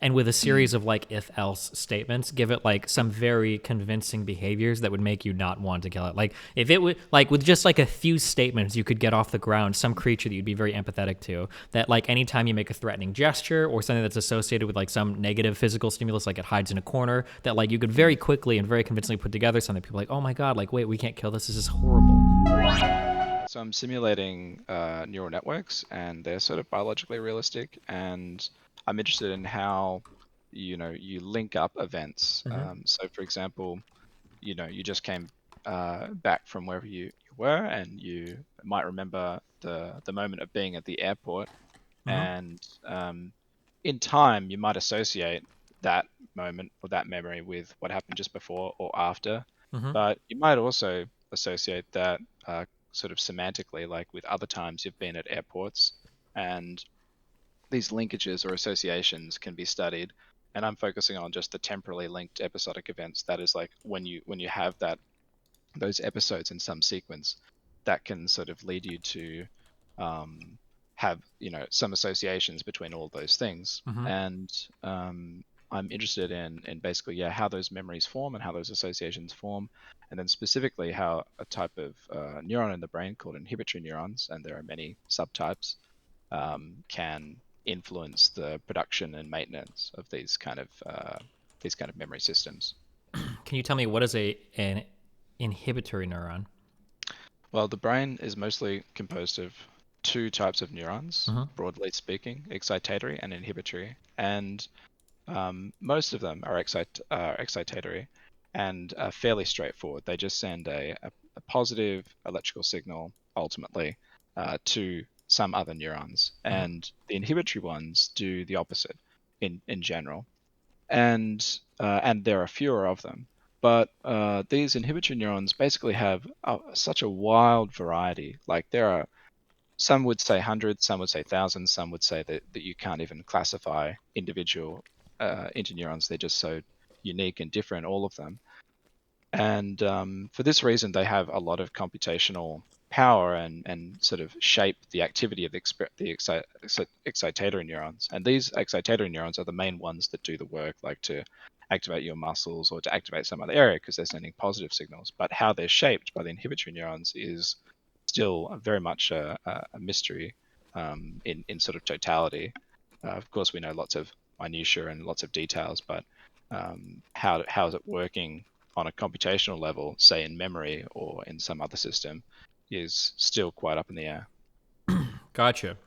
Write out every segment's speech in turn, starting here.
and with a series of like if else statements, give it like some very convincing behaviors that would make you not want to kill it. Like if it would, like with just like a few statements, you could get off the ground some creature that you'd be very empathetic to. That like anytime you make a threatening gesture or something that's associated with like some negative physical stimulus, like it hides in a corner, that like you could very quickly and very convincingly put together something. People are like, oh my god, like wait, we can't kill this. This is horrible. So I'm simulating neural networks, and they're sort of biologically realistic, and I'm interested in how, you link up events. Mm-hmm. So for example, you just came back from wherever you were, and you might remember the moment of being at the airport, Mm-hmm. and in time you might associate that moment or that memory with what happened just before or after, Mm-hmm. but you might also associate that sort of semantically, like with other times you've been at airports, and these linkages or associations can be studied. And I'm focusing on just the temporally linked episodic events. That is like when you have those episodes in some sequence, that can sort of lead you to um, have some associations between all those things. Mm-hmm. And I'm interested in basically, yeah, how those memories form and how those associations form, and then specifically how a type of neuron in the brain called inhibitory neurons, and there are many subtypes, can influence the production and maintenance of these kind of memory systems. Can you tell me what is an inhibitory neuron? Well, the brain is mostly composed of two types of neurons, Mm-hmm. broadly speaking, excitatory and inhibitory. And most of them are excitatory and are fairly straightforward. They just send a positive electrical signal ultimately to some other neurons. Mm-hmm. And the inhibitory ones do the opposite in general, and there are fewer of them. But these inhibitory neurons basically have such a wild variety. Like there are, some would say hundreds, some would say thousands, some would say that you can't even classify individual interneurons. They're just so unique and different, all of them. And for this reason, they have a lot of computational power and sort of shape the activity of the excitatory neurons. And these excitatory neurons are the main ones that do the work, like to activate your muscles or to activate some other area because they're sending positive signals. But how they're shaped by the inhibitory neurons is still very much a mystery in sort of totality. Of course, we know lots of minutiae and lots of details, but how is it working on a computational level, say in memory or in some other system, is still quite up in the air. Gotcha.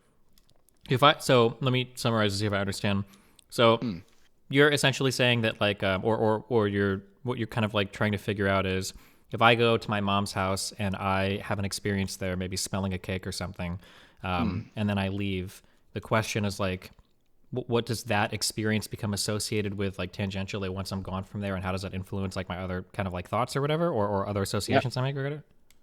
If I so let me summarize to see if I understand. So Mm, you're essentially saying that like or you're what you're kind of like trying to figure out is if I go to my mom's house and I have an experience there, maybe smelling a cake or something, mm. and then I leave, the question is like, what does that experience become associated with like tangentially once I'm gone from there, and how does that influence like my other kind of like thoughts or whatever, or other Yeah, associations I make or whatever?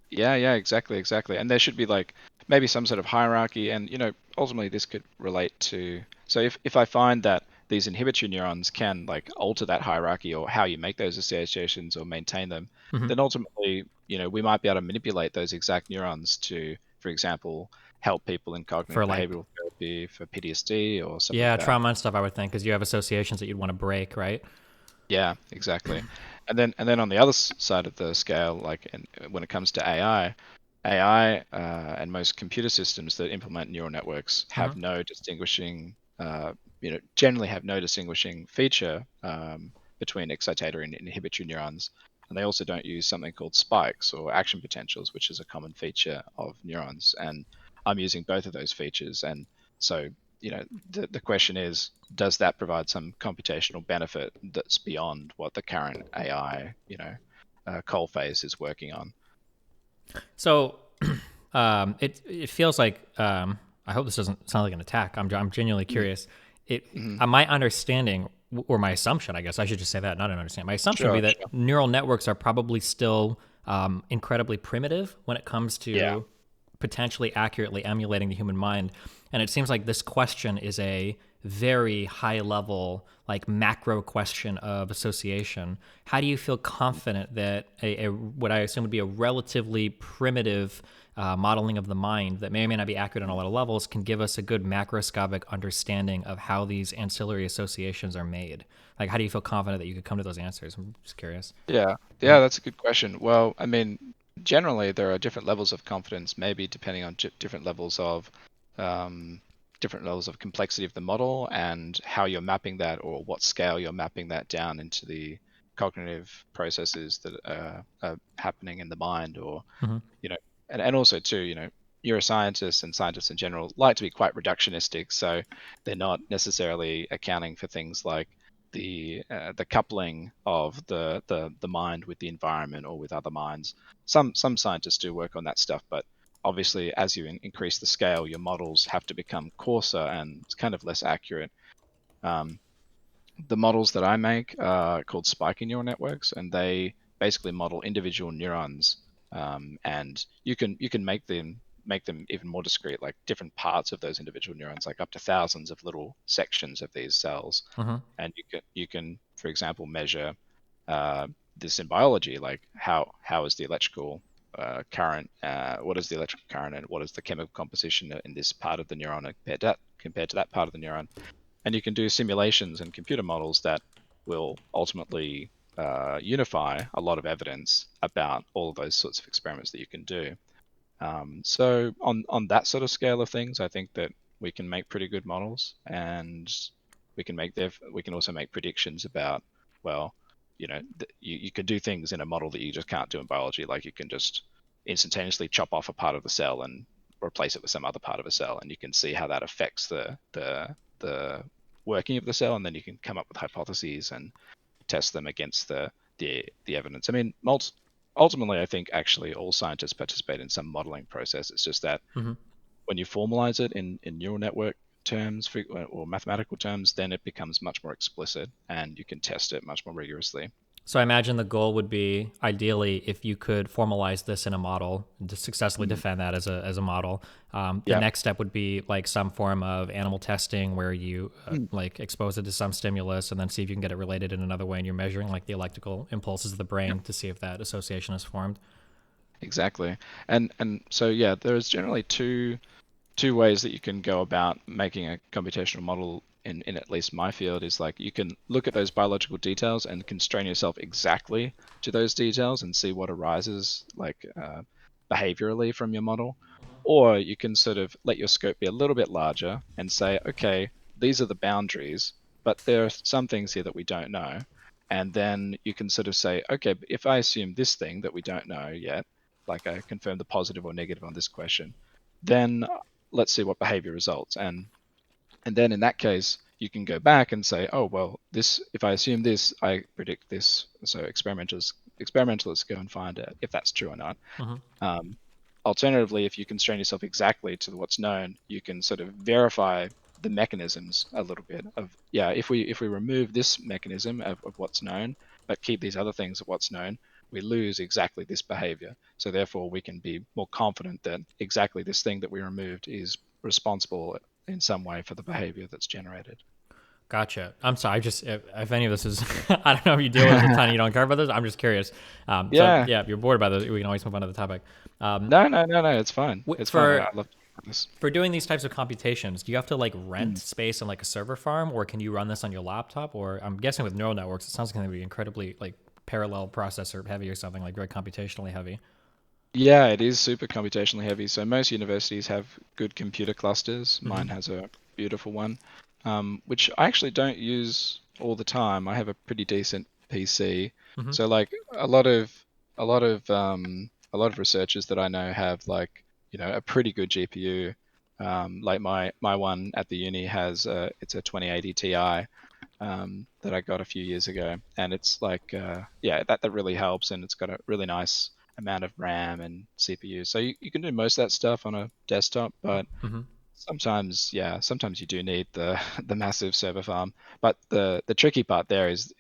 yeah, exactly, exactly. And there should be like maybe some sort of hierarchy, and ultimately this could relate to. So if I find that these inhibitory neurons can like alter that hierarchy or how you make those associations or maintain them, Mm-hmm. then ultimately, we might be able to manipulate those exact neurons to, for example, help people in For cognitive like behavioral therapy for PTSD or something like yeah, that. trauma and stuff, I would think, because you have associations that you'd want to break, right? Yeah, exactly. And then on the other side of the scale, like when it comes to AI and most computer systems that implement neural networks Mm-hmm. have no distinguishing, generally have no distinguishing feature between excitatory and inhibitory neurons. And they also don't use something called spikes or action potentials, which is a common feature of neurons. And I'm using both of those features. And so, the question is, does that provide some computational benefit that's beyond what the current AI, coalface is working on? So it feels like I hope this doesn't sound like an attack. I'm genuinely Mm, curious. It mhm. my understanding or my assumption, I guess I should just say that, not an understanding. My assumption would be Sure, that sure. neural networks are probably still incredibly primitive when it comes Yeah. to potentially accurately emulating the human mind. And it seems like this question is a very high level, like macro question of association, how do you feel confident that what I assume would be a relatively primitive modeling of the mind that may or may not be accurate on a lot of levels can give us a good macroscopic understanding of how these ancillary associations are made? Like, how do you feel confident that you could come to those answers? I'm just curious. Yeah, yeah, that's a good question. Well, I mean, generally there are different levels of confidence, maybe depending on um, different levels of complexity of the model and how you're mapping that, or what scale you're mapping that down into the cognitive processes that are happening in the mind, or Mm-hmm. and also too, neuroscientists and scientists in general like to be quite reductionistic, so they're not necessarily accounting for things like the coupling of the mind with the environment or with other minds. Some scientists do work on that stuff, but obviously as you increase the scale, your models have to become coarser and it's kind of less accurate. Um, the models that I make are called spiky neural networks, and they basically model individual neurons. And you can make them even more discrete, like different parts of those individual neurons, like up to thousands of little sections of these cells. Mm-hmm. And you can, for example, measure uh, this in biology, like how is the electrical current, what is the electrical current, and what is the chemical composition in this part of the neuron compared to that part of the neuron. And you can do simulations and computer models that will ultimately unify a lot of evidence about all of those sorts of experiments that you can do. So on that sort of scale of things, I think that we can make pretty good models, and we can also make predictions about, well, you can do things in a model that you just can't do in biology. Like you can just instantaneously chop off a part of the cell and replace it with some other part of a cell, and you can see how that affects the working of the cell, and then you can come up with hypotheses and test them against the evidence. I mean, ultimately, I think actually all scientists participate in some modeling process. It's just that Mm-hmm. when you formalize it in neural network terms or mathematical terms, then it becomes much more explicit and you can test it much more rigorously. So I imagine the goal would be ideally if you could formalize this in a model and to successfully Mhm. defend that as a model. The Yeah. next step would be like some form of animal testing where you Mm. like expose it to some stimulus and then see if you can get it related in another way, and you're measuring like the electrical impulses of the Yep. brain to see if that association is formed. Exactly. And so yeah, there's generally two ways that you can go about making a computational model in at least my field. Is like you can look at those biological details and constrain yourself exactly to those details and see what arises like behaviorally from your model. Or you can sort of let your scope be a little bit larger and say, okay, these are the boundaries, but there are some things here that we don't know. And then you can sort of say, okay, if I assume this thing that we don't know yet, like I confirm the positive or negative on this question, then let's see what behavior results. And then in that case, you can go back and say, oh well, this if I assume this, I predict this. So experimentalists go and find out if that's true or not. Mm-hmm. Um, Alternatively, if you constrain yourself exactly to what's known, you can sort of verify the mechanisms a little bit of, yeah, if we remove this mechanism of what's known but keep these other things of what's known, we lose exactly this behavior. So therefore we can be more confident that exactly this thing that we removed is responsible in some way for the behavior that's generated. Gotcha. I'm sorry. I just if any of this is, I don't know if you deal with this a ton. You don't care about this. I'm just curious. So Yeah. yeah, if you're bored about this, we can always move on to the topic. Um, No, no, no, no. It's fine. It's fine. I for love to talk about this. for doing these types of computations, do you have to like rent Mm. space in like a server farm, or can you run this on your laptop? Or I'm guessing with neural networks, it sounds like it's going to be incredibly like parallel processor heavy or something like very computationally heavy. Yeah, it is super computationally heavy. So most universities have good computer clusters. Mm-hmm. Mine has a beautiful one, which I actually don't use all the time. I have a pretty decent PC. Mm-hmm. So like a lot of researchers that I know have like, a pretty good GPU. Like my one at the uni has it's a 2080 Ti that I got a few years ago, and it's like yeah, that really helps, and it's got a really nice amount of RAM and CPU. So you can do most of that stuff on a desktop, but Mm-hmm. sometimes you do need the the massive server farm. But the tricky part there is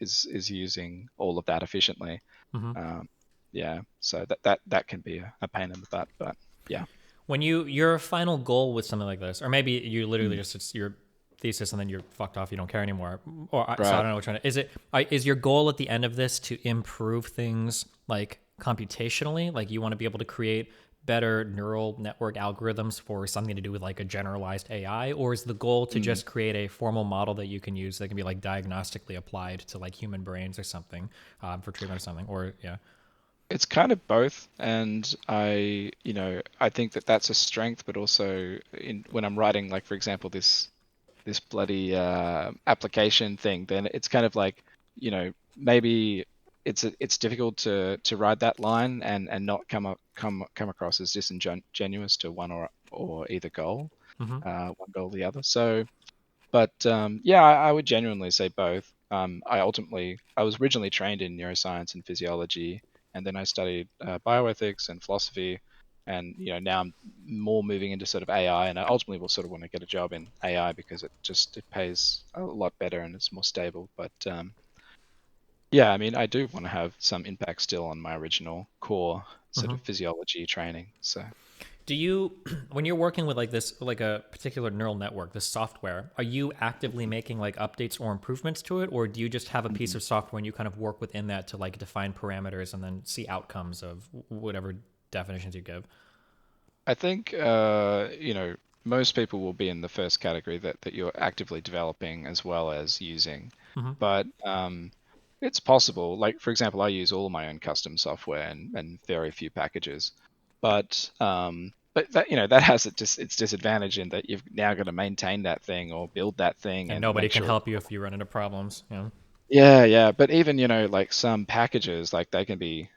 using all of that efficiently. Mm-hmm. Um, yeah, so that can be a pain in the butt, but yeah. When your final goal with something like this, or maybe you literally Mm. just you're thesis and then you're fucked off, you don't care anymore. So I Right. don't know which one. Is it? Is your goal at the end of this to improve things like computationally? Like you want to be able to create better neural network algorithms for something to do with like a generalized AI, or is the goal to Mm. just create a formal model that you can use that can be like diagnostically applied to like human brains or something for treatment or something? Or yeah. It's kind of both, and I think that that's a strength, but also in when I'm writing, like for example, this bloody application thing, then it's kind of like, maybe it's difficult to ride that line and not come across as disingenuous to one or either goal, Mm-hmm. one goal or the other. So, but yeah, I would genuinely say both. I was originally trained in neuroscience and physiology, and then I studied bioethics and philosophy, and now I'm more moving into sort of AI, and I ultimately will sort of want to get a job in AI because it pays a lot better and it's more stable. But yeah, I mean, I do want to have some impact still on my original core sort Mm-hmm. of physiology training. So. Do you, when you're working with like this, like a particular neural network, this software, are you actively making like updates or improvements to it, or do you just have a piece Mhm. of software and you kind of work within that to like define parameters and then see outcomes of whatever definitions you give? I think most people will be in the first category that you're actively developing as well as using, Mm-hmm. but it's possible. Like for example, I use all my own custom software and very few packages, but that that has its disadvantage in that you've now got to maintain that thing or build that thing And and nobody make can sure it's. help you if you run into problems. You know? Yeah, yeah, but even, like some packages, like they can be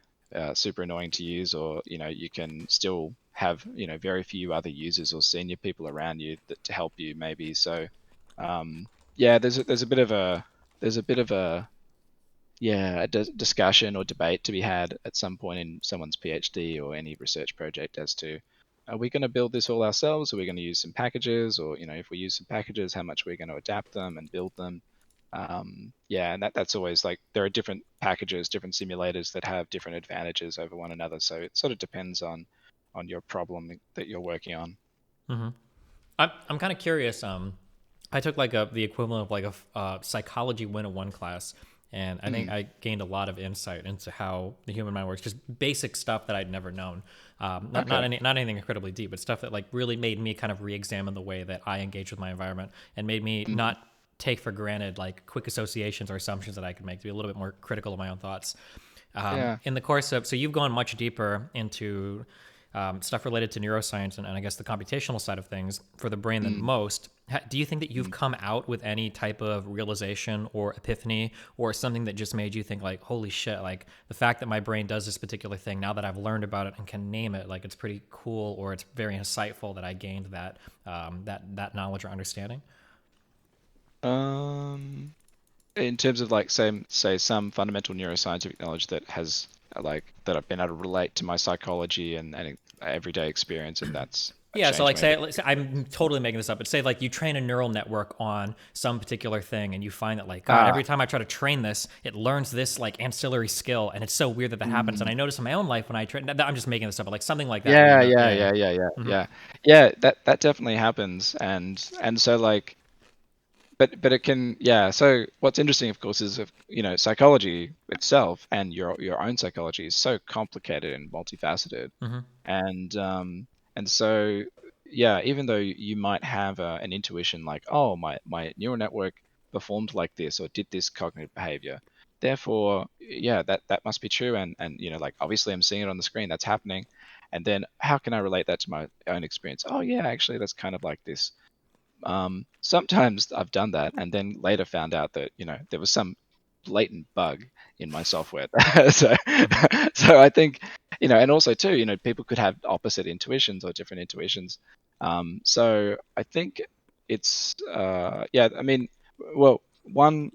super annoying to use, or you can still have, very few other users or senior people around you to help you maybe. So, yeah, there's a bit of a yeah, a discussion or debate to be had at some point in someone's PhD or any research project as to, are we going to build this all ourselves? Are we going to use some packages? Or, if we use some packages, how much we're going to adapt them and build them? Yeah, and that's always like there are different packages, different simulators that have different advantages over one another. So it sort of depends on your problem that you're working on. Mm-hmm. I'm kind of curious. I took like the equivalent of like a psychology 101 class, and I think Mm, I gained a lot of insight into how the human mind works. Just basic stuff that I'd never known. okay. Not anything incredibly deep, but stuff that like really made me kind of re-examine the way that I engage with my environment and made me Mm, not take for granted like quick associations or assumptions that I could make to be a little bit more critical of my own thoughts. yeah. In the course of, so you've gone much deeper into stuff related to neuroscience and I guess the computational side of things for the brain than Mm, most. Do you think that you've mm. come out with any type of realization or epiphany or something that just made you think like, holy shit, like the fact that my brain does this particular thing now that I've learned about it and can name it, like it's pretty cool or it's very insightful that I gained that knowledge or understanding? Um, in terms of like say some fundamental neuroscientific knowledge that has like that I've been able to relate to my psychology and everyday experience, and that's Yeah, so changed like my say, opinion. I'm totally making this up, but say like you train a neural network on some particular thing and you find that like God, Ah, every time I try to train this, it learns this like ancillary skill and it's so weird that that happens. And mm, I notice in my own life when I train, I'm just making this up, but like something like that where you yeah, know, yeah, yeah, yeah, yeah, yeah, yeah. yeah, yeah. That definitely happens, and so like, but it can, yeah. So what's interesting, of course, is if psychology itself and your own psychology is so complicated and multifaceted, Mm-hmm, and so yeah, even though you might have an intuition like, oh, my neural network performed like this or did this cognitive behavior, therefore yeah, that must be true, and like obviously I'm seeing it on the screen, that's happening, and then how can I relate that to my own experience? Oh yeah, actually that's kind of like this. Sometimes I've done that and then later found out that there was some blatant bug in my software. so mm-hmm, so I think and also too people could have opposite intuitions or different intuitions. So I think it's yeah, I mean, well, one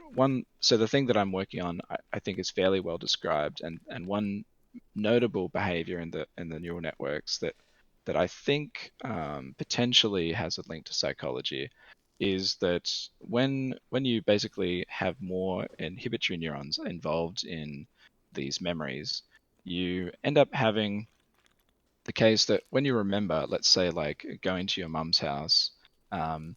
so the thing that I'm working on, I think is fairly well described, and one notable behavior in the neural networks that I think potentially has a link to psychology is that when you basically have more inhibitory neurons involved in these memories, you end up having the case that when you remember, let's say like going to your mum's house, um,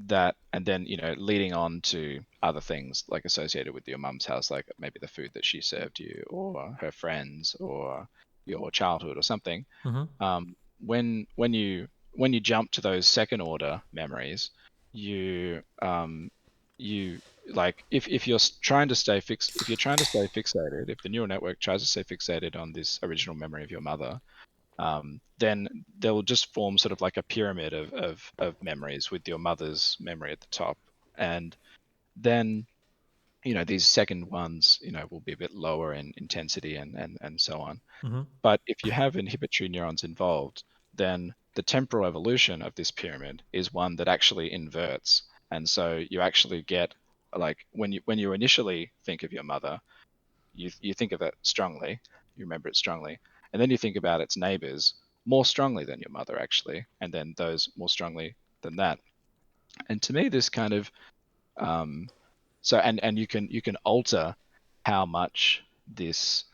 that, and then leading on to other things like associated with your mum's house, like maybe the food that she served you, or her friends, or your childhood, or something. Mm-hmm. When you jump to those second order memories, you like if you're trying to stay if you're trying to stay fixated, if the neural network tries to stay fixated on this original memory of your mother, then they'll just form sort of like a pyramid of memories with your mother's memory at the top. And then, these second ones, will be a bit lower in intensity and so on. Mm-hmm. But if you have inhibitory neurons involved, then the temporal evolution of this pyramid is one that actually inverts. And so you actually get, like, when you initially think of your mother, you think of it strongly, you remember it strongly, and then you think about its neighbors more strongly than your mother actually, and then those more strongly than that. And to me, this kind of and you can alter how much this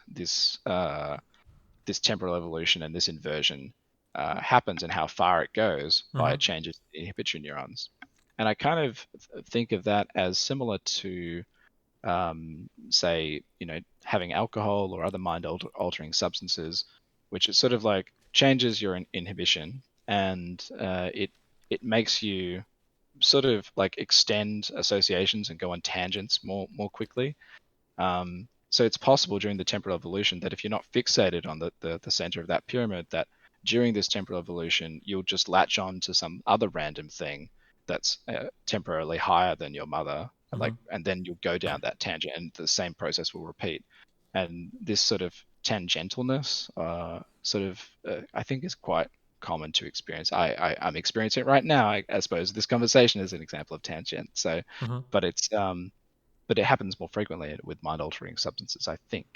temporal evolution and this inversion happens, and how far it goes by Mm-hmm. changes in inhibitory neurons. And I kind of think of that as similar to, say, having alcohol or other mind altering substances, which is sort of like changes your inhibition, and it makes you sort of like extend associations and go on tangents more quickly. So it's possible during the temporal evolution that if you're not fixated on the center of that pyramid, that during this temporal evolution, you'll just latch on to some other random thing that's temporarily higher than your mother, Mm-hmm. and then you'll go down that tangent, and the same process will repeat. And this sort of tangentialness, I think, is quite common to experience. I'm experiencing it right now. I suppose this conversation is an example of tangent. So, Mm-hmm. but it happens more frequently with mind altering substances, I think,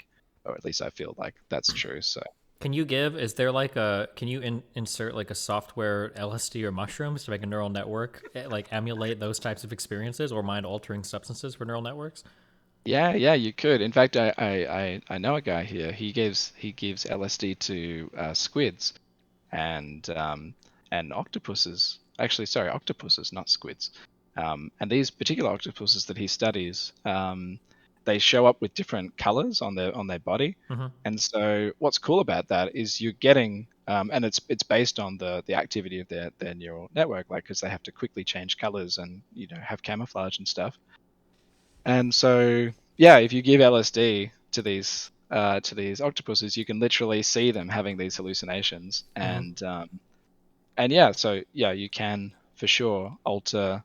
or at least I feel like that's true. So Is there like can you insert like a software LSD or mushrooms to make a neural network like emulate those types of experiences or mind altering substances for neural networks? yeah, yeah, you could. In fact, I know a guy here. He gives LSD to squids and octopuses. Actually, sorry, octopuses, not squids. And these particular octopuses that he studies, they show up with different colors on their body. Mm-hmm. And so, what's cool about that is you're getting, and it's based on the activity of their neural network, like, because they have to quickly change colors and have camouflage and stuff. And so, yeah, if you give LSD to these octopuses, you can literally see them having these hallucinations, Mm-hmm. and yeah, so yeah, you can for sure alter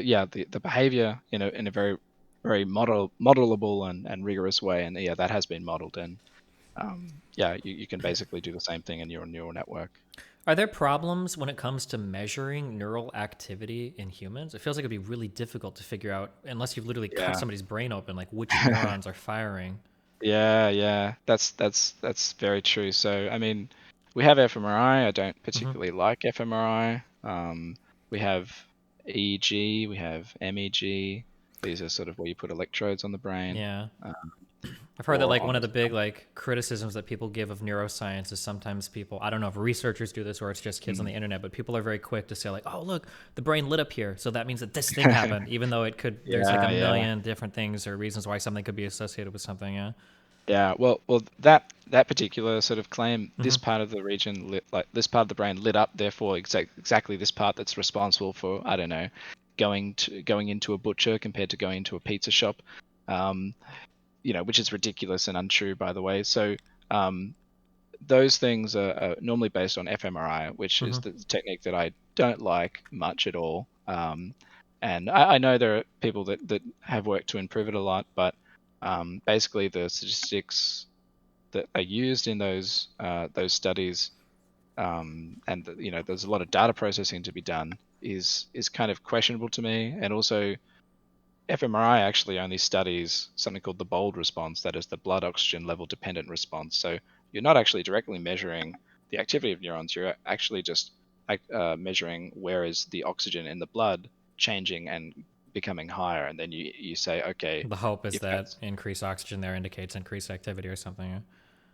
yeah the behavior in a very very modelable and rigorous way, and yeah, that has been modeled, and yeah, you can basically do the same thing in your neural network. Are there problems when it comes to measuring neural activity in humans? It feels like it'd be really difficult to figure out unless you've literally cut Yeah. somebody's brain open, like which neurons are firing. Yeah, yeah, that's very true. So, I mean, we have fMRI. I don't Mm-hmm. particularly like fMRI. We have EEG, we have MEG. These are sort of where you put electrodes on the brain, Yeah. um, I've heard that or like one on of the the big stomach. like criticisms that people give of neuroscience is sometimes people, I don't know if researchers do this or it's just kids on Mm. the internet, but people are very quick to say like, "Oh, look, the brain lit up here, so that means that this thing happened," even though it could there's like a Yeah, yeah. million different things or reasons why something could be associated with something, yeah. Yeah, well, that particular sort of claim, this Mhm. part of the region lit, like this part of the brain lit up, therefore exactly this part that's responsible for, I don't know, going into a butcher compared to going into a pizza shop, um, which is ridiculous and untrue, by the way. So, um, those things are normally based on fMRI, which is Mhm. the technique that I don't like much at all. And I know there are people that have worked to improve it a lot, but basically the statistics that are used in those studies, and there's a lot of data processing to be done, is kind of questionable to me. And also, fMRI actually only studies something called the bold response, that is the blood oxygen level dependent response. So you're not actually directly measuring the activity of neurons. You're actually just measuring where is the oxygen in the blood changing and becoming higher, and then you say, okay, The hope is if that that's increased oxygen there indicates increased activity or something. Yeah.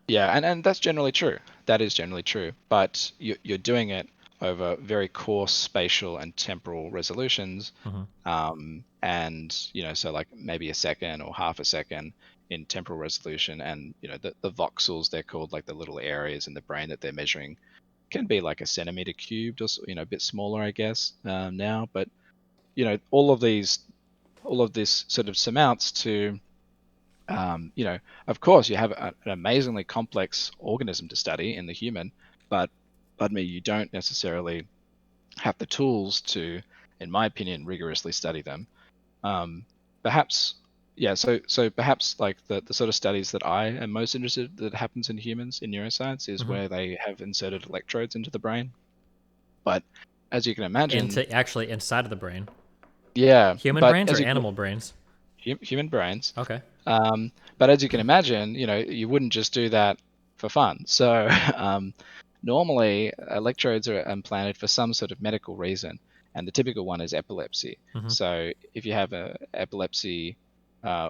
yeah, and that's generally true. That is generally true, but you're doing it over very coarse spatial and temporal resolutions. Hmm. And so like maybe a second or half a second in temporal resolution, and the voxels, they're called, like the little areas in the brain that they're measuring, can be like a centimeter cubed, or a bit smaller, I guess, now. But all of this sort of surmounts to, of course, you have an amazingly complex organism to study in the human, but pardon me, you don't necessarily have the tools to, in my opinion, rigorously study them. Um, Perhaps, yeah. So perhaps like the sort of studies that I am most interested that happens in humans in neuroscience is Hmm. where they have inserted electrodes into the brain. But as you can imagine, Into actually inside of the brain. yeah. Human But brains as or you can animal brains? human brains. Okay. But as you can imagine, you wouldn't just do that for fun. So normally electrodes are implanted for some sort of medical reason, and the typical one is epilepsy. Hmm. So if you have a epilepsy,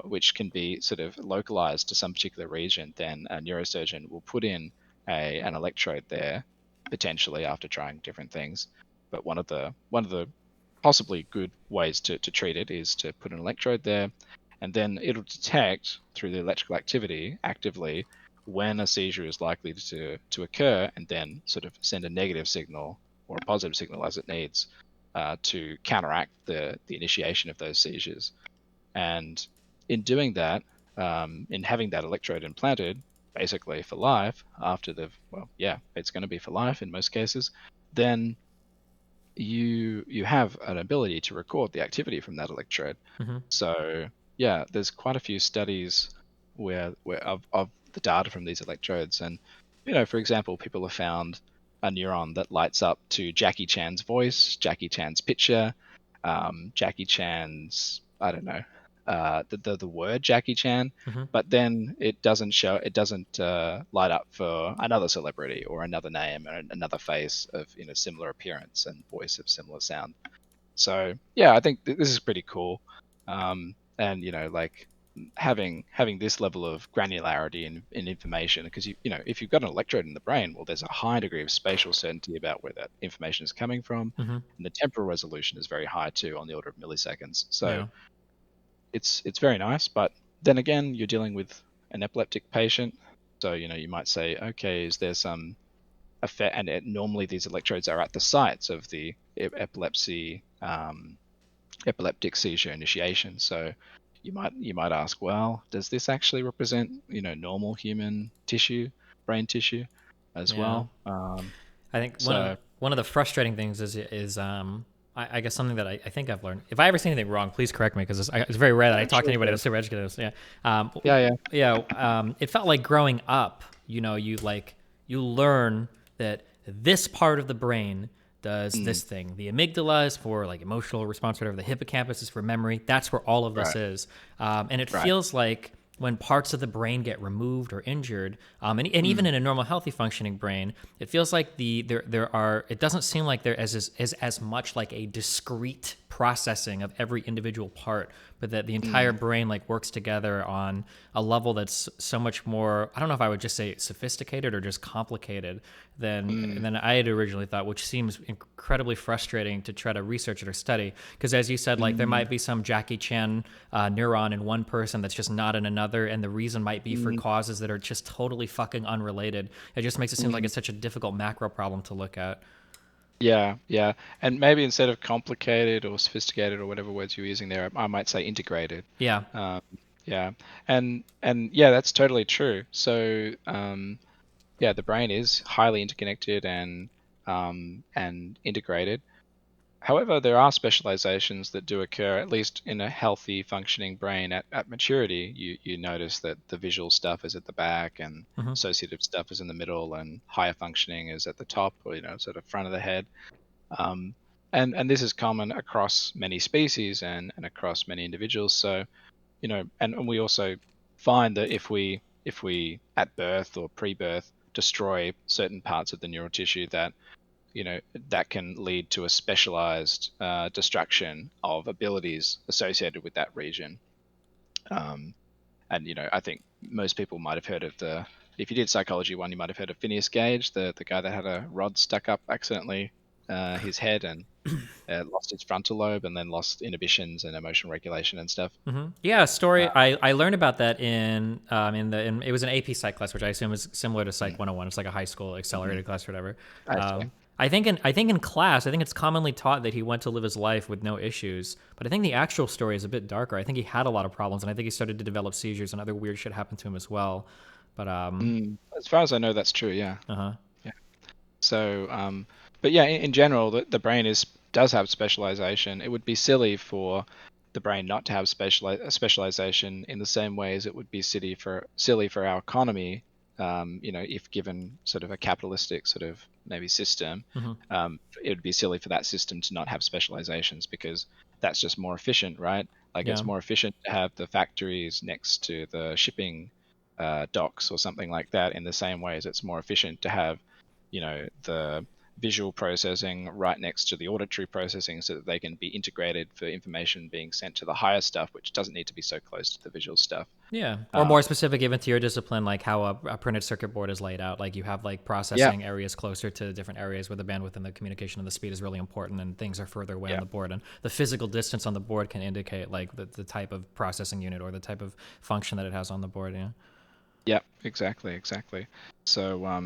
which can be sort of localized to some particular region, then a neurosurgeon will put in an electrode there, potentially after trying different things. But one of the possibly good ways to treat it is to put an electrode there, and then it'll detect through the electrical activity actively when a seizure is likely to occur, and then sort of send a negative signal or a positive signal as it needs, to counteract the initiation of those seizures. And in doing that, in having that electrode implanted, basically for life, after they've, well, yeah, it's going to be for life in most cases, then you have an ability to record the activity from that electrode. Hmm. So yeah, there's quite a few studies where of the data from these electrodes, and for example, people have found a neuron that lights up to Jackie Chan's voice, Jackie Chan's picture, Jackie Chan's, I don't know, the word Jackie Chan, Hmm. but then it doesn't light up for another celebrity or another name and another face of similar appearance and voice of similar sound. So yeah, I think this is pretty cool. And like having this level of granularity in information, because if you've got an electrode in the brain, well, there's a high degree of spatial certainty about where that information is coming from, Hmm. and the temporal resolution is very high too, on the order of milliseconds. So Yeah. it's very nice. But then again, you're dealing with an epileptic patient, so you might say, okay, is there some effect? And normally these electrodes are at the sites of the epilepsy, epileptic seizure initiation. So you might ask, well, does this actually represent normal human tissue, brain tissue, as Yeah. well? I think So one of the frustrating things is I guess something that I think I've learned. If I ever say anything wrong, please correct me because it's very rare that I I'm talk to sure anybody you that's super educated. So, yeah, yeah, yeah. it felt like growing up. You learn that this part of the brain does Mm, this thing. The amygdala is for like emotional response, whatever. The hippocampus is for memory. That's where all of this right, is, and it right. feels like when parts of the brain get removed or injured, and even Mm, in a normal, healthy, functioning brain, it feels like there are. It doesn't seem like there is as much like a discrete processing of every individual part, but that the entire mm, brain like works together on a level that's so much more. I don't know if I would just say sophisticated or just complicated mm, than I had originally thought, which seems incredibly frustrating to try to research it or study. Because as you said, like there mm, might be some Jackie Chan neuron in one person that's just not in another, and the reason might be for mm, causes that are just totally fucking unrelated. It just makes it seem like mm. it's such a difficult macro problem to look at. Yeah, yeah. And maybe instead of complicated or sophisticated or whatever words you're using there, I might say integrated. Yeah. Um, yeah, and yeah, that's totally true. So yeah, the brain is highly interconnected and integrated. However, there are specializations that do occur, at least in a healthy, functioning brain at maturity. You notice that the visual stuff is at the back, and Hmm. associative stuff is in the middle, and higher functioning is at the top, or sort of front of the head. Um, and this is common across many species and across many individuals. So and we also find that if we at birth or pre-birth destroy certain parts of the neural tissue, that that can lead to a specialized destruction of abilities associated with that region. Um, and I think most people might have heard of if you did psychology one, you might have heard of Phineas Gage, the guy that had a rod stuck up accidentally his head and lost his frontal lobe, and then lost inhibitions and emotion regulation and stuff. Yeah, story. Uh, I learned about that in it was an AP Psych class, which I assume is similar to Psych 101. It's like a high school mm-hmm. accelerated class or whatever. I see. I think in class, I think it's commonly taught that he went to live his life with no issues. But I think the actual story is a bit darker. I think he had a lot of problems, and I think he started to develop seizures and other weird shit happened to him as well. But As far as I know, that's true. Yeah. uh huh. Yeah. So, but yeah, in general, the brain does have specialization. It would be silly for the brain not to have specialization in the same way as it would be silly for our economy. If given sort of a capitalistic sort of maybe system, it would be silly for that system to not have specializations because that's just more efficient, right? Like Yeah. it's more efficient to have the factories next to the shipping docks or something like that in the same way as it's more efficient to have the visual processing right next to the auditory processing so that they can be integrated for information being sent to the higher stuff, which doesn't need to be so close to the visual stuff. Yeah, or Um, more specific, even to your discipline, like how a printed circuit board is laid out. Like you have like yeah, processing areas closer to different areas where the bandwidth and the communication and the speed is really important, and things are further away on yeah, the board. And the physical distance on the board can indicate like the type of processing unit or the type of function that it has on the board. Yeah. yeah, exactly. So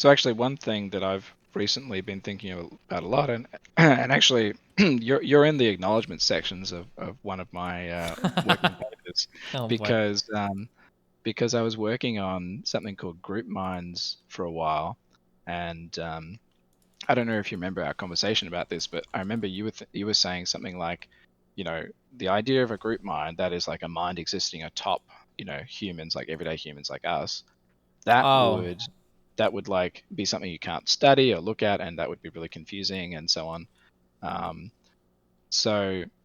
actually, one thing that I've recently been thinking about a lot, and and actually, you're in the acknowledgement sections of one of my working papers Oh boy. because because I was working on something called group minds for a while, and I don't know if you remember our conversation about this, but I remember you were saying something like, you know, the idea of a group mind that is like a mind existing atop, humans like everyday humans like us, that Oh, would that would like be something you can't study or look at, and that would be really confusing and so on. Um,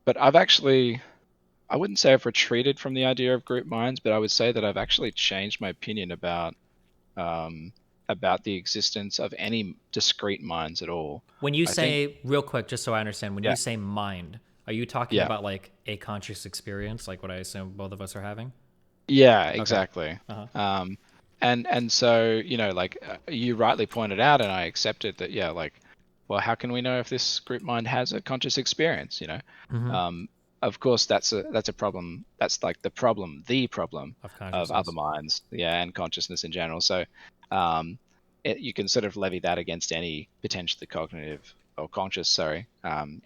but I wouldn't say I've retreated from the idea of group minds, but I would say that I've actually changed my opinion um, about the existence of any discrete minds at all. when you I think, say real quick, just so I understand, when you yeah, say mind, are you talking yeah, about like a conscious experience, like what I assume both of us are having? yeah, Okay. exactly. Uh huh. And so like you rightly pointed out, and I accepted that. Yeah, like, well, how can we know if this group mind has a conscious experience? Mm-hmm. Um, of course, that's a problem. That's like the problem Of of other consciousness. minds, yeah, and consciousness in general. So, um, you can sort of levy that against any potentially cognitive or conscious, sorry,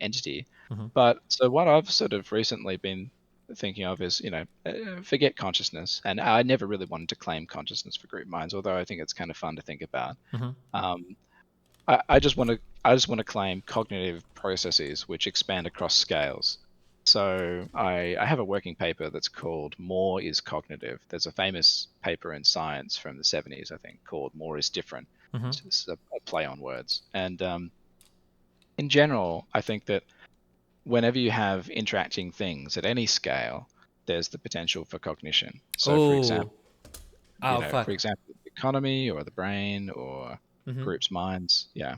entity. Mm-hmm. But so what I've sort of recently been thinking of is, forget consciousness. And I never really wanted to claim consciousness for group minds, although I think it's kind of fun to think about. Mm-hmm. Um, I just want to claim cognitive processes which expand across scales. So I have a working paper that's called More is Cognitive. There's a famous paper in Science from the 70s, I think, called More is Different. Mm-hmm. It's just a play on words. And in general, I think that whenever you have interacting things at any scale, there's the potential for cognition. So, for Oh. example, Oh for fuck. example, the economy or the brain or Mm-hmm. groups' minds. Yeah.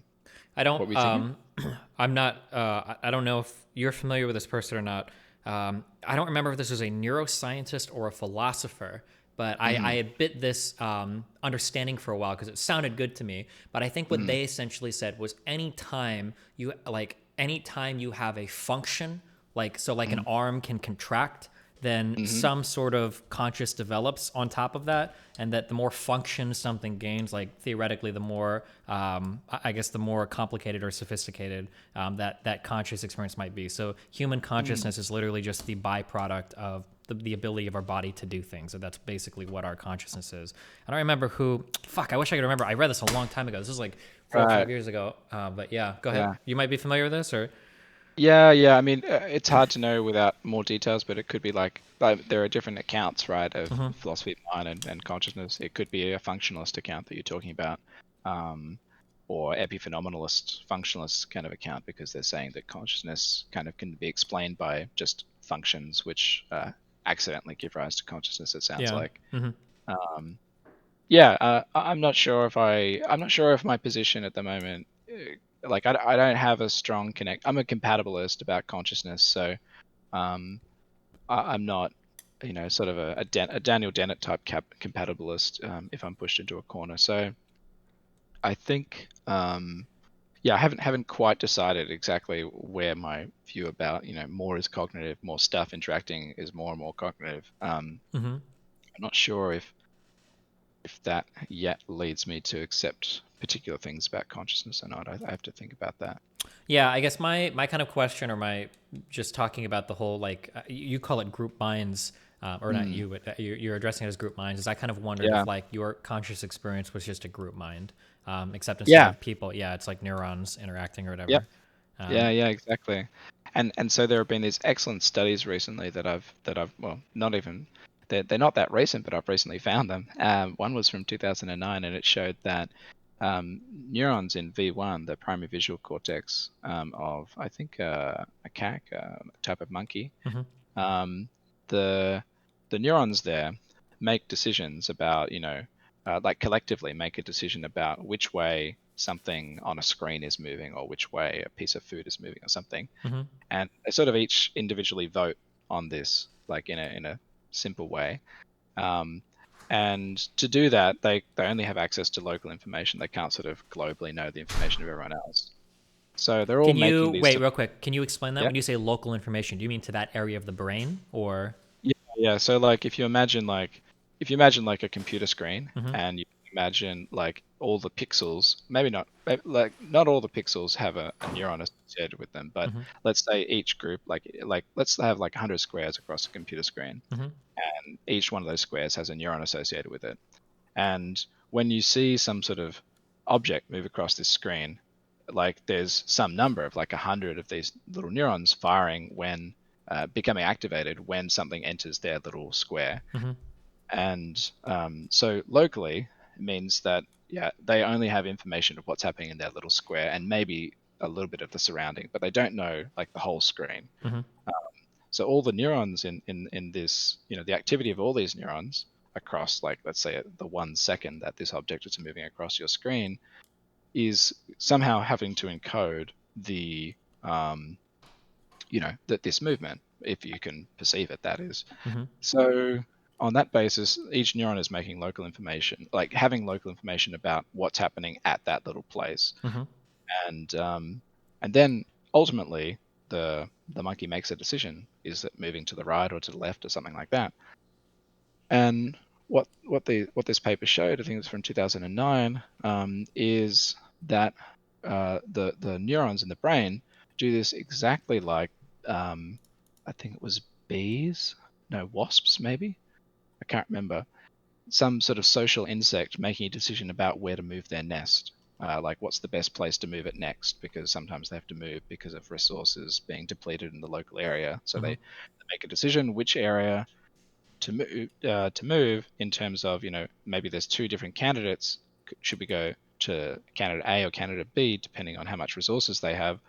I don't. What were you thinking? I'm not. I don't know if you're familiar with this person or not. I don't remember if this was a neuroscientist or a philosopher, but I Mm, had bit this understanding for a while because it sounded good to me. But I think what mm, they essentially said was anytime you have a function like an mm, arm can contract, then mm-hmm, some sort of conscious develops on top of that, and that the more function something gains, like theoretically, the more I guess the more complicated or sophisticated that conscious experience might be. So human mm. consciousness is literally just the byproduct of the ability of our body to do things. So that's basically what our consciousness is. I don't remember who. Fuck, I wish I could remember. I read this a long time ago. This is like 4 or 5 Right. years ago. But yeah, go ahead. Yeah. You might be familiar with this, or Yeah. I mean, it's hard to know without more details, but it could be like there are different accounts, right, of Mhm. philosophy of mind and consciousness. It could be a functionalist account that you're talking about, um, or epiphenomenalist functionalist kind of account, because they're saying that consciousness kind of can be explained by just functions which accidentally give rise to consciousness. It sounds Yeah. like. Hmm. Um, yeah, I'm not sure if my position at the moment, like I don't have a strong connect. I'm a compatibilist about consciousness, so um, I'm not, sort of a Daniel Dennett type compatibilist if I'm pushed into a corner. So I think, yeah, I haven't quite decided exactly where my view about, more is cognitive, more stuff interacting is more and more cognitive. Hmm. I'm not sure if that yet leads me to accept particular things about consciousness or not. I have to think about that. Yeah, I guess my kind of question, or my just talking about the whole, like, you call it group minds, or not Mm, you, but you're addressing it as group minds. Is I kind of wondered yeah, if like your conscious experience was just a group mind, except instead yeah, of people, yeah, it's like neurons interacting or yep, whatever. yeah, Um, yeah, exactly. And so there have been these excellent studies recently that I've well, not even they're not that recent, but I've recently found them. One was from 2009, and it showed that neurons in V1, the primary visual cortex of, I think, a macaque, a type of monkey, mhm, um, the the neurons there make decisions about, like collectively make a decision about which way something on a screen is moving, or which way a piece of food is moving, or something. mhm, And they sort of each individually vote on this, like in a simple way. Um, and to do that, they only have access to local information. They can't sort of globally know the information of everyone else. So they're all Can you making these wait sort real quick? Can you explain that yeah. when you say local information? Do you mean to that area of the brain, or? Yeah, yeah. So like if you imagine like a computer screen, Hmm. and you imagine like all the pixels, maybe not like not all the pixels have a neuron associated with them, but Hmm. let's say each group, like let's have like 100 squares across a computer screen, Hmm. and each one of those squares has a neuron associated with it. And when you see some sort of object move across this screen, like there's some number of like 100 of these little neurons firing when becoming activated when something enters their little square. Hmm. And so locally, it means that, yeah, they only have information of what's happening in their little square and maybe a little bit of the surrounding, but they don't know like the whole screen. Hmm. So all the neurons in this, the activity of all these neurons across, like, let's say the 1 second that this object is moving across your screen, is somehow having to encode the that this movement, if you can perceive it, that is. Hmm. So on that basis, each neuron is making local information, like having local information about what's happening at that little place. Hmm. And then ultimately the monkey makes a decision: is it moving to the right or to the left or something like that? And what this paper showed, I think it's from 2009, is that the neurons in the brain do this exactly like, um, I think it was bees, no, wasps maybe, I can't remember, some sort of social insect making a decision about where to move their nest. Like what's the best place to move it next, because sometimes they have to move because of resources being depleted in the local area. So Hmm. they make a decision which area to move in terms of, maybe there's two different candidates. Should we go to candidate A or candidate B, depending on how much resources they have?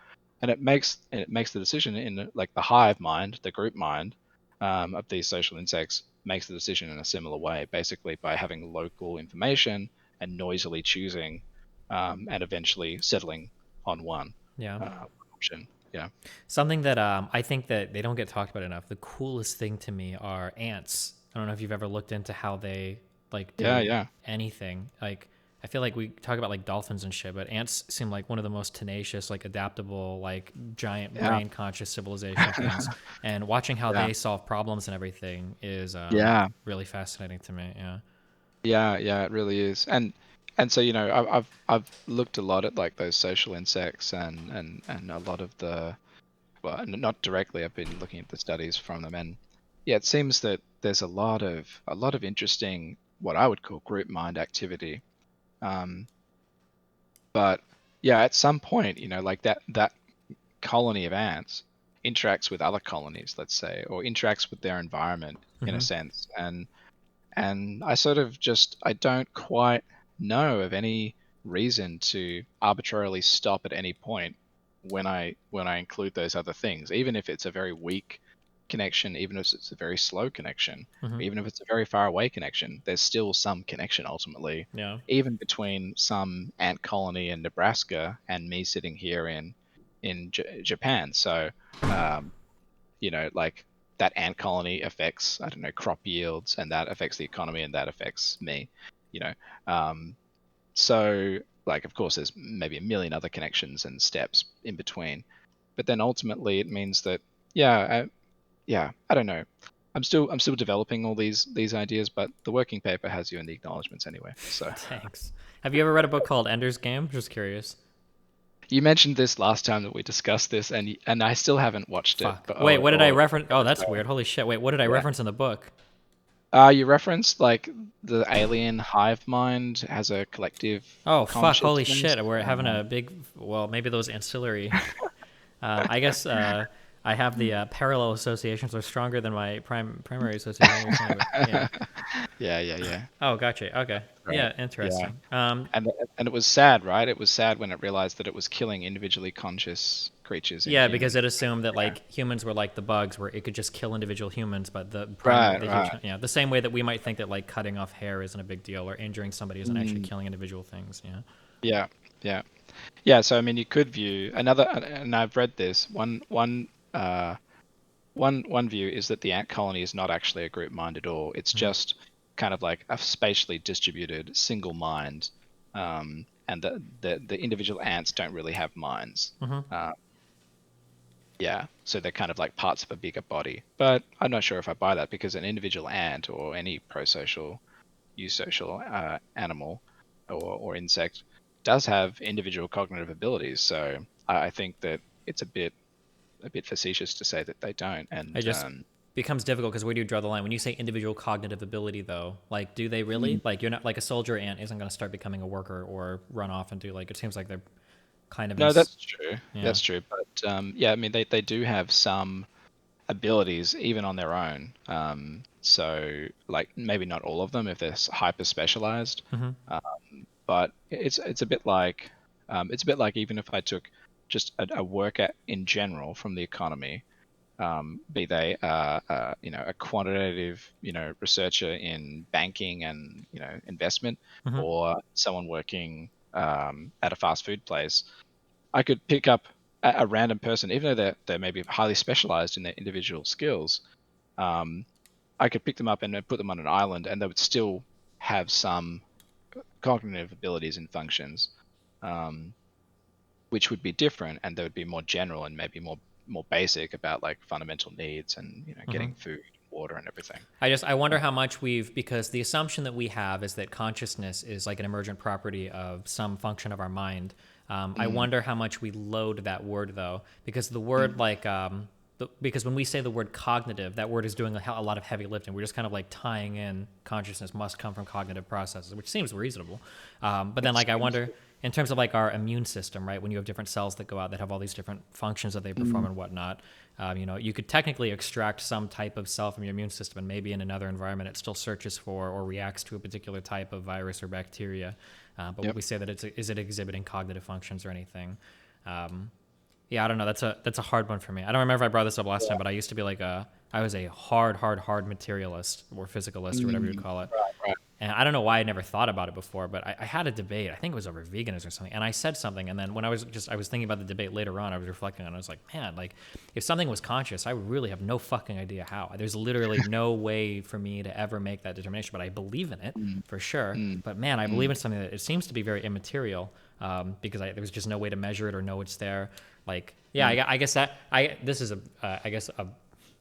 And it makes the decision in like the hive mind, the group mind, of these social insects, makes the decision in a similar way, basically by having local information and noisily choosing, and eventually settling on one Yeah. option. Yeah. Something that I think that they don't get talked about enough. The coolest thing to me are ants. I don't know if you've ever looked into how they like Yeah. do Yeah. anything. Like, I feel like we talk about like dolphins and shit, but ants seem like one of the most tenacious, like adaptable, like giant Yeah. brain conscious civilization things. And watching how Yeah. they solve problems and everything is Yeah. really fascinating to me. Yeah. Yeah, yeah, it really is. And so, I've looked a lot at like those social insects, and a lot of the, well, not directly, I've been looking at the studies from them. And yeah, it seems that there's a lot of interesting, what I would call group mind activity. Um, but yeah, at some point, like that colony of ants interacts with other colonies, let's say, or interacts with their environment in a Mm-hmm. sense. And I sort of just, I don't quite know of any reason to arbitrarily stop at any point when I include those other things, even if it's a very weak connection, even if it's a very slow connection, Mm-hmm. even if it's a very far away connection. There's still some connection ultimately, Yeah. even between some ant colony in Nebraska and me sitting here in Japan. So, um, like that ant colony affects, I don't know, crop yields, and that affects the economy, and that affects me, you know. Um, so like, of course, there's maybe a million other connections and steps in between, but then ultimately it means that, yeah, I don't know. I'm still developing all these ideas, but the working paper has you in the acknowledgements anyway. So Thanks. Have you ever read a book called Ender's Game? Just curious. you mentioned this last time that we discussed this, and I still haven't watched it, Fuck. but Wait, what did I or reference? Oh, that's so, weird. Holy shit. Wait, what did I yeah. reference in the book? You referenced like the alien hive mind has a collective Oh, fuck. Holy consciousness. shit. We're having a big. Well, maybe those ancillary. I guess I have the parallel associations are stronger than my primary association. You're saying, but yeah. Yeah. Oh, gotcha. Okay. Right. Yeah, Yeah. interesting. And it was sad, right? It was sad when it realized that it was killing individually conscious creatures in Yeah, because humans. it assumed that Yeah. like humans were like the bugs, where it could just kill individual humans, but the primary, Right, the huge, right. yeah, the same way that we might think that like cutting off hair isn't a big deal, or injuring somebody isn't actually Mm, killing individual things. Yeah. yeah, yeah. Yeah, so I mean you could view another, and I've read this, one view is that the ant colony is not actually a group mind at all. It's Mm-hmm. just kind of like a spatially distributed single mind, and the individual ants don't really have minds. Mm-hmm. Uh, yeah, so they're kind of like parts of a bigger body. But I'm not sure if I buy that because an individual ant or any prosocial, eusocial animal or insect does have individual cognitive abilities. So I think that it's a bit facetious to say that they don't. It And just becomes difficult because where do you draw the line? When you say individual cognitive ability, though, like, do they really? Like, you're not like a soldier ant isn't going to start becoming a worker or run off and do like. It seems like they're kind of in. no, that's true. Yeah. That's true. But yeah, I mean, they do have some abilities even on their own. So like maybe not all of them if they're hyper specialized. Mm-hmm. But it's a bit like even if I took just a worker in general from the economy, be they a quantitative researcher in banking and investment, Mm-hmm. or someone working at a fast food place. I could pick up a random person, even though they're maybe highly specialized in their individual skills. Um, I could pick them up and then put them on an island, and they would still have some cognitive abilities and functions, um, which would be different, and they would be more general and maybe more basic about like fundamental needs and Mm-hmm. getting food, water, and everything. I wonder how much we've because the assumption that we have is that consciousness is like an emergent property of some function of our mind. I Mm, wonder how much we load that word though, because the word mm, like because when we say the word cognitive, that word is doing a lot of heavy lifting. We're just kind of like tying in consciousness must come from cognitive processes, which seems reasonable. But then it like I seems. wonder in terms of like our immune system, right? When you have different cells that go out that have all these different functions that they perform Mm, and whatnot, you could technically extract some type of cell from your immune system, and maybe in another environment it still searches for or reacts to a particular type of virus or bacteria. But would yep. we say that is it exhibiting cognitive functions or anything? Um, yeah, I don't know. That's a hard one for me. I don't remember if I brought this up last time, but I used to be like I was a hard materialist or physicalist or whatever you would Mm, call it. right, right. And I don't know why I never thought about it before, but I had a debate. I think it was over veganism or something. And I said something, and then when I was thinking about the debate later on, I was reflecting on it. I was like, man, like if something was conscious, I would really have no fucking idea how. There's literally no way for me to ever make that determination. But I believe in it Mm, for sure. mm, But man, I believe mm, in something that it seems to be very immaterial because there was just no way to measure it or know it's there. Like, yeah, mm. I guess that I this is I guess a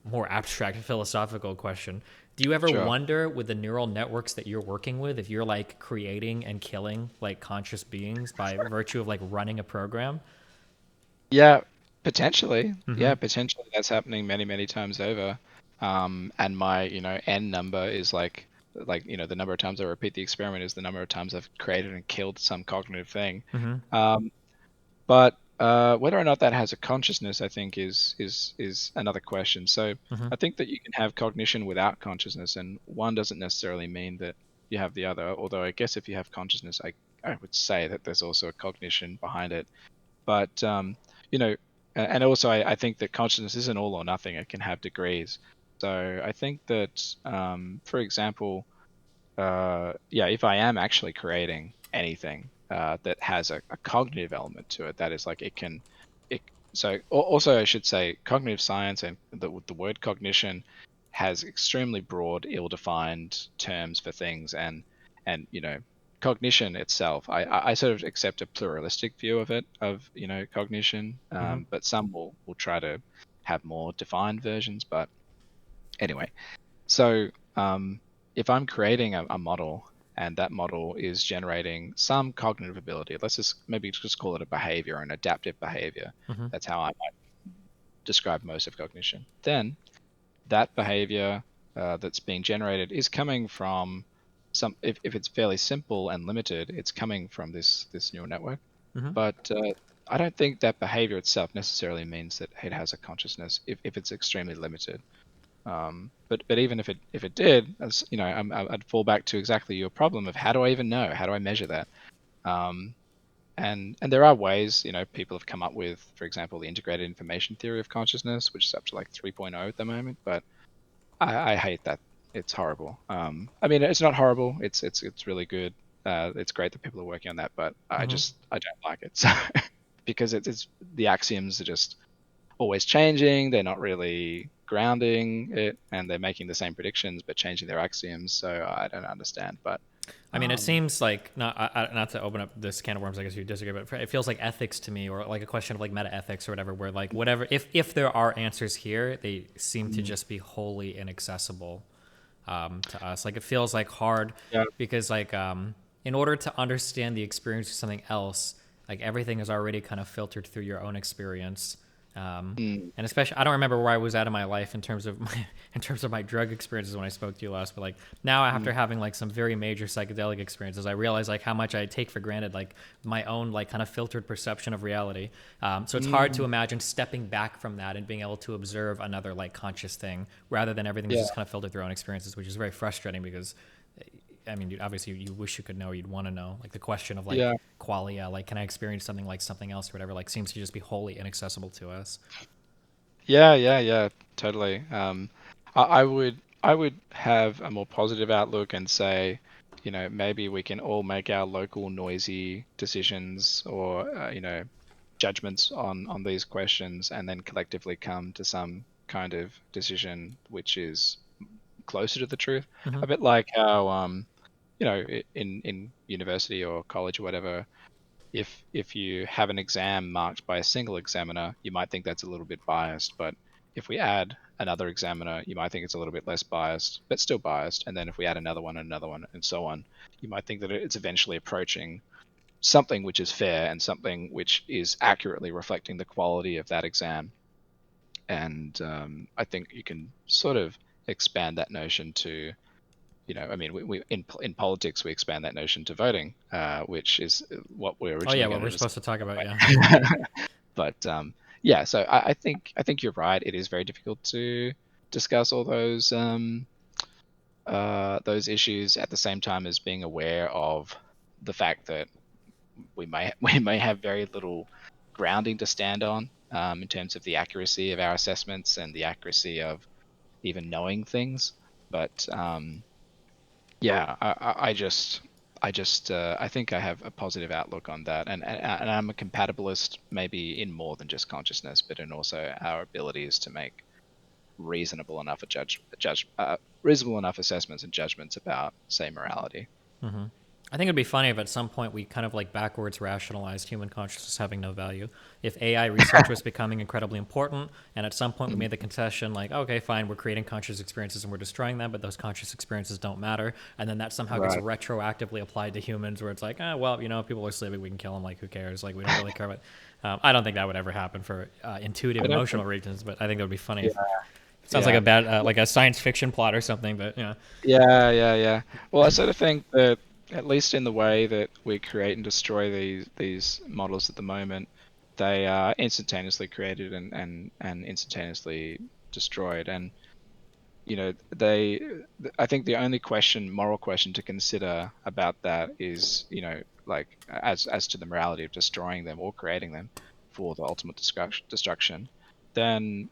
more abstract philosophical question. Do you ever Sure. wonder with the neural networks that you're working with if you're like creating and killing like conscious beings by virtue of like running a program? Yeah, potentially. Mm-hmm. Yeah, potentially that's happening many, many times over. And my, N number is like, the number of times I repeat the experiment is the number of times I've created and killed some cognitive thing. Mm-hmm. Um, but whether or not that has a consciousness, I think is another question. So Mm-hmm. I think that you can have cognition without consciousness, and one doesn't necessarily mean that you have the other. Although I guess if you have consciousness, I would say that there's also a cognition behind it. But you know, and also I think that consciousness isn't all or nothing. It can have degrees. So I think that, for example, yeah, if I am actually creating anything that has a cognitive element to it, that is like it can, it. So also I should say, cognitive science and the word cognition has extremely broad, ill-defined terms for things, and cognition itself, I sort of accept a pluralistic view of it, of cognition, Mm-hmm. but some will try to have more defined versions. But anyway, so if I'm creating a model and that model is generating some cognitive ability, let's just maybe just call it a behavior, an adaptive behavior. Mm-hmm. That's how I might describe most of cognition. Then that behavior that's being generated is coming from if it's fairly simple and limited, it's coming from this neural network. Mm-hmm. But I don't think that behavior itself necessarily means that it has a consciousness if it's extremely limited. But even if it did, as I'd fall back to exactly your problem of how do I even know? How do I measure that? Um, and there are ways, people have come up with, for example, the integrated information theory of consciousness, which is up to like 3.0 at the moment. But I hate that. It's horrible. I mean, it's not horrible. It's really good. It's great that people are working on that, but Mm-hmm. I don't like it. So because it's the axioms are just always changing. They're not really grounding it, and they're making the same predictions but changing their axioms. So I don't understand. But I mean, it um, seems like not to open up this can of worms. I guess you disagree, but it feels like ethics to me, or like a question of like meta ethics or whatever, where like whatever if there are answers here, they seem to mm, just be wholly inaccessible to us. Like it feels like hard yeah, because like in order to understand the experience of something else, like everything is already kind of filtered through your own experience. mm, And especially, I don't remember where I was at in my life in terms of my in terms of my drug experiences when I spoke to you last. But like now, after mm, having like some very major psychedelic experiences, I realize like how much I take for granted like my own like kind of filtered perception of reality. So it's hard to mm, imagine stepping back from that and being able to observe another like conscious thing rather than everything's yeah, just kind of filtered through our own experiences, which is very frustrating because I mean, obviously, you wish you could know, you'd want to know. Like the question of like yeah. qualia, like can I experience something like something else or whatever, like seems to just be wholly inaccessible to us. Yeah, totally. I would have a more positive outlook and say, maybe we can all make our local noisy decisions or judgments on these questions, and then collectively come to some kind of decision which is closer to the truth. Mm-hmm. A bit like how in university or college or whatever, if you have an exam marked by a single examiner, you might think that's a little bit biased. But if we add another examiner, you might think it's a little bit less biased, but still biased. And then if we add another one, and so on, you might think that it's eventually approaching something which is fair and something which is accurately reflecting the quality of that exam. And I think you can sort of expand that notion to I mean, we in politics we expand that notion to voting, which is what we're Oh originally yeah, what going to we're decide. supposed to talk about, yeah. But yeah, so I think you're right. It is very difficult to discuss all those issues at the same time as being aware of the fact that we may have very little grounding to stand on in terms of the accuracy of our assessments and the accuracy of even knowing things. But yeah, I think I have a positive outlook on that, and I'm a compatibilist maybe in more than just consciousness, but in also our abilities to make reasonable enough reasonable enough assessments and judgments about, say, morality. Mm-hmm. I think it'd be funny if at some point we kind of like backwards rationalized human consciousness having no value. If AI research was becoming incredibly important, and at some point we Mm, made the concession, like, okay, fine, we're creating conscious experiences and we're destroying them, but those conscious experiences don't matter. And then that somehow gets right. retroactively applied to humans, where it's like, well, people are sleeping, we can kill them, like, who cares? Like, we don't really care about. I don't think that would ever happen for intuitive I don't emotional think. reasons, but I think it would be funny Yeah, if. It sounds like yeah, a bad, like a science fiction plot or something, but yeah. yeah. Well, I sort of think that at least in the way that we create and destroy these models at the moment, they are instantaneously created and instantaneously destroyed. And they I think the only moral question to consider about that is, like, as to the morality of destroying them or creating them for the ultimate destruction, then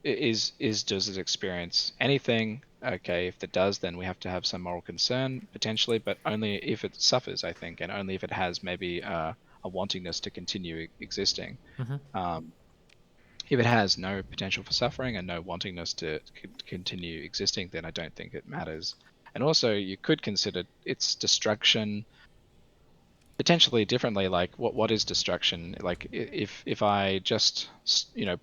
does it experience anything? Okay, if it does, then we have to have some moral concern potentially, but only if it suffers, I think, and only if it has maybe a wantingness to continue existing. Mm-hmm. Um, if it has no potential for suffering and no wantingness to continue existing, then I don't think it matters. And also, you could consider its destruction potentially differently. Like, what is destruction? Like, if I just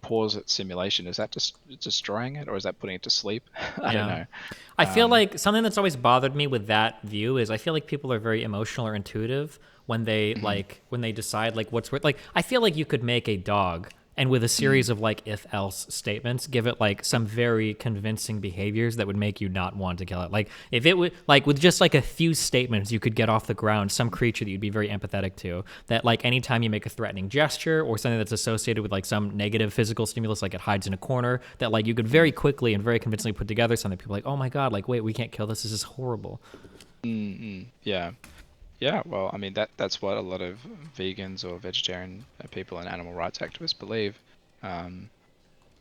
pause at simulation, is that just destroying it, or is that putting it to sleep? I don't Yeah. know. I feel Um, like something that's always bothered me with that view is I feel like people are very emotional or intuitive when they mhm, decide like what's worth. Like I feel like you could make a dog and with a mm, series of like if else statements give it like some very convincing behaviors that would make you not want to kill it. Like if it would like with just like a few statements you could get off the ground some creature that you'd be very empathetic to, that like anytime you make a threatening gesture or something that's associated with like some negative physical stimulus, like it hides in a corner, that like you could very mm, quickly and very convincingly put together something people are like, oh my god, like wait, we can't kill this is horrible. yeah. Yeah, well, I mean that's what a lot of vegans or vegetarian people and animal rights activists believe. Um,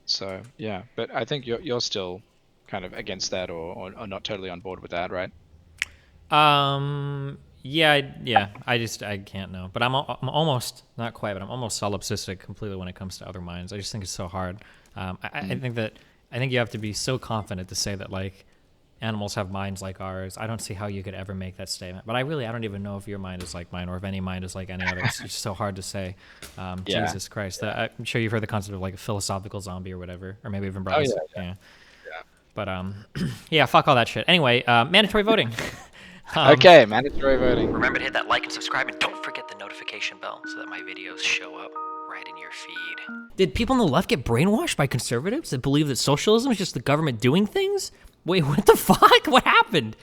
so yeah, but I think you're still kind of against that, or not totally on board with that, right? Yeah. I can't know, but I'm almost not quite, but I'm almost solipsistic completely when it comes to other minds. I just think it's so hard. I Mm, think that I think you have to be so confident to say that like animals have minds like ours. I don't see how you could ever make that statement. But I don't even know if your mind is like mine or if any mind is like any other. It's just so hard to say. yeah. Jesus Christ. Yeah. I'm sure you've heard the concept of like a philosophical zombie or whatever, or maybe even brought Oh yeah. this. Yeah. Yeah. But yeah, fuck all that shit. Anyway, mandatory voting. Okay, mandatory voting. Remember to hit that like and subscribe, and don't forget the notification bell so that my videos show up right in your feed. Did people on the left get brainwashed by conservatives that believe that socialism is just the government doing things? Wait, what the fuck? What happened?